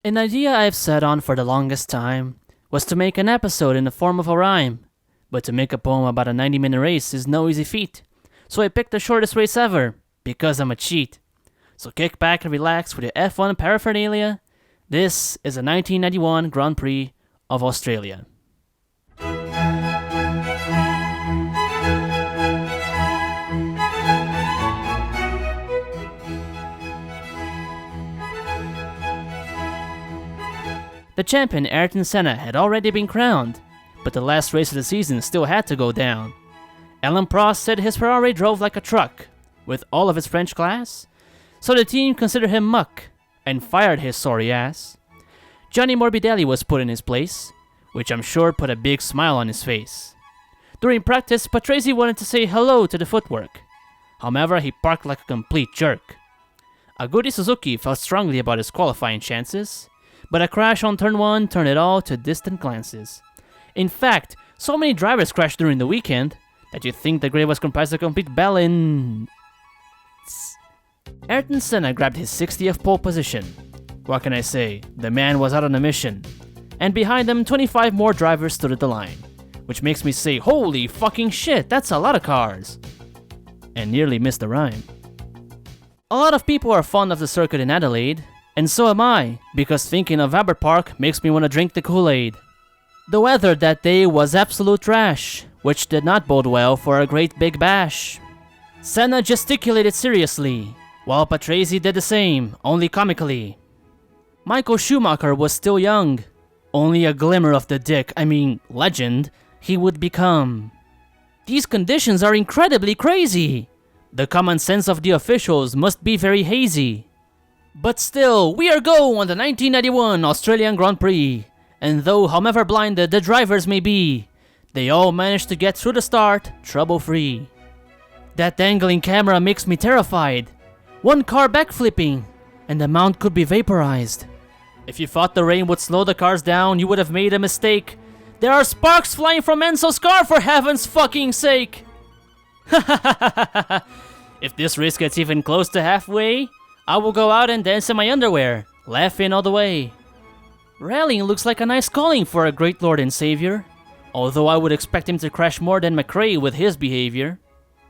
An idea I've sat on for the longest time was to make an episode in the form of a rhyme, but to make a poem about a 90-minute race is no easy feat, so I picked the shortest race ever, because I'm a cheat. So kick back and relax with your F1 paraphernalia. This is the 1991 Grand Prix of Australia. The champion Ayrton Senna had already been crowned, but the last race of the season still had to go down. Alain Prost said his Ferrari drove like a truck, with all of his French class, so the team considered him muck, and fired his sorry ass. Gianni Morbidelli was put in his place, which I'm sure put a big smile on his face. During practice, Patrese wanted to say hello to the footwork. However, he parked like a complete jerk. Aguri Suzuki felt strongly about his qualifying chances, but a crash on turn 1 turned it all to distant glances. In fact, so many drivers crashed during the weekend that you'd think the grid was comprised of complete balance. Ayrton Senna grabbed his 60th pole position. What can I say? The man was out on a mission. And behind him, 25 more drivers stood at the line, which makes me say, holy fucking shit, that's a lot of cars. And nearly missed the rhyme. A lot of people are fond of the circuit in Adelaide, and so am I, because thinking of Albert Park makes me want to drink the Kool-Aid. The weather that day was absolute trash, which did not bode well for a great big bash. Senna gesticulated seriously, while Patrese did the same, only comically. Michael Schumacher was still young, only a glimmer of the legend, he would become. These conditions are incredibly crazy. The common sense of the officials must be very hazy. But still, we are go on the 1991 Australian Grand Prix, and though however blinded the drivers may be, they all managed to get through the start trouble-free. That dangling camera makes me terrified. One car backflipping, and the mount could be vaporized. If you thought the rain would slow the cars down, you would have made a mistake. There are sparks flying from Enzo's car, for heaven's fucking sake! If this race gets even close to halfway, I will go out and dance in my underwear, laughing all the way. Rallying looks like a nice calling for a great lord and savior, although I would expect him to crash more than McRae with his behavior.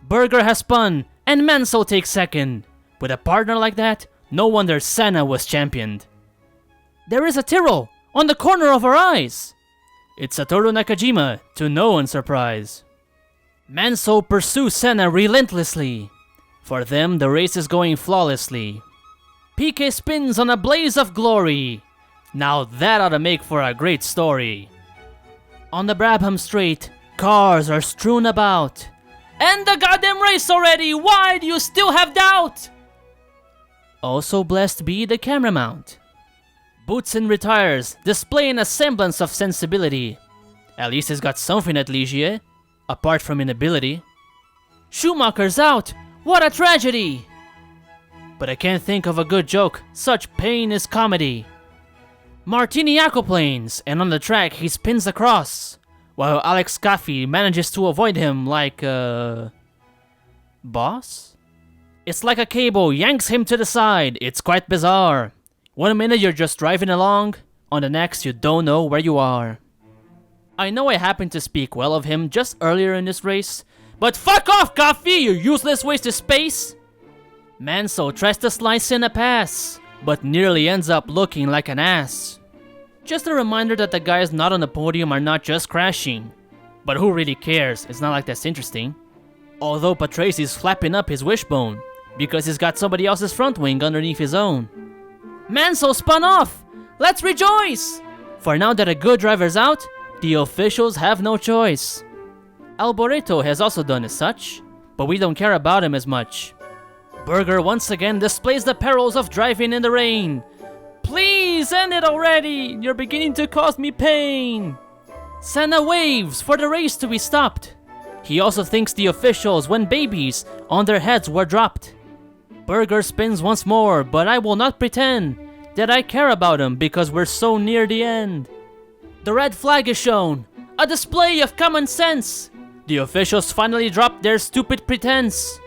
Berger has spun, and Mansell takes second. With a partner like that, no wonder Senna was championed. There is a Tyrrell, on the corner of our eyes! It's Satoru Nakajima, to no one's surprise. Mansell pursues Senna relentlessly. For them, the race is going flawlessly. Piquet spins on a blaze of glory. Now that ought to make for a great story. On the Brabham Straight, cars are strewn about. End the goddamn race already! Why do you still have doubt? Also blessed be the camera mount. Boutsen retires, displaying a semblance of sensibility. At least he's got something at Ligier, apart from inability. Schumacher's out! What a tragedy! But I can't think of a good joke, such pain is comedy. Martini aquaplanes, and on the track he spins across, while Alex Caffey manages to avoid him like boss? It's like a cable yanks him to the side, it's quite bizarre. 1 minute you're just driving along, on the next you don't know where you are. I know I happened to speak well of him just earlier in this race, but fuck off, Caffey, you useless waste of space! Mansell tries to slice in a pass, but nearly ends up looking like an ass. Just a reminder that the guys not on the podium are not just crashing. But who really cares, it's not like that's interesting. Although Patrese is flapping up his wishbone, because he's got somebody else's front wing underneath his own. Mansell spun off! Let's rejoice! For now that a good driver's out, the officials have no choice. Alboreto has also done as such, but we don't care about him as much. Berger once again displays the perils of driving in the rain. Please end it already! You're beginning to cause me pain! Senna waves for the race to be stopped. He also thanks the officials when babies on their heads were dropped. Berger spins once more, but I will not pretend that I care about him because we're so near the end. The red flag is shown, a display of common sense. The officials finally dropped their stupid pretense.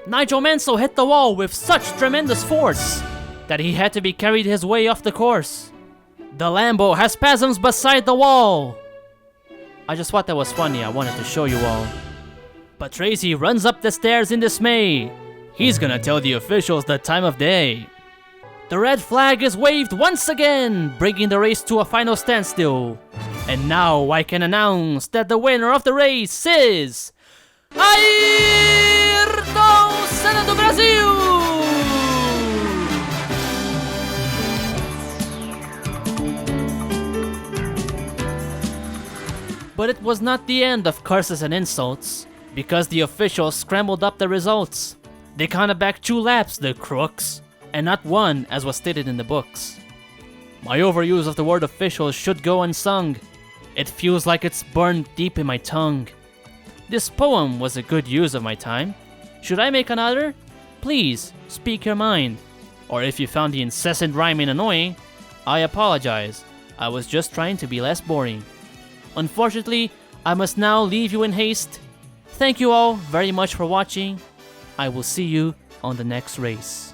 Nigel Mansell hit the wall with such tremendous force. that he had to be carried his way off the course. The Lambo has spasms beside the wall. I just thought that was funny, I wanted to show you all. But Tracy runs up the stairs in dismay. He's gonna tell the officials the time of day. The red flag is waved once again, bringing the race to a final standstill. And now I can announce that the winner of the race is... Ayrton Senna do Brasil! But it was not the end of curses and insults, because the officials scrambled up the results. They counted back 2 laps, the crooks, and not 1 as was stated in the books. My overuse of the word officials should go unsung. It feels like it's burned deep in my tongue. This poem was a good use of my time. Should I make another? Please, speak your mind. Or if you found the incessant rhyming annoying, I apologize. I was just trying to be less boring. Unfortunately, I must now leave you in haste. Thank you all very much for watching. I will see you on the next race.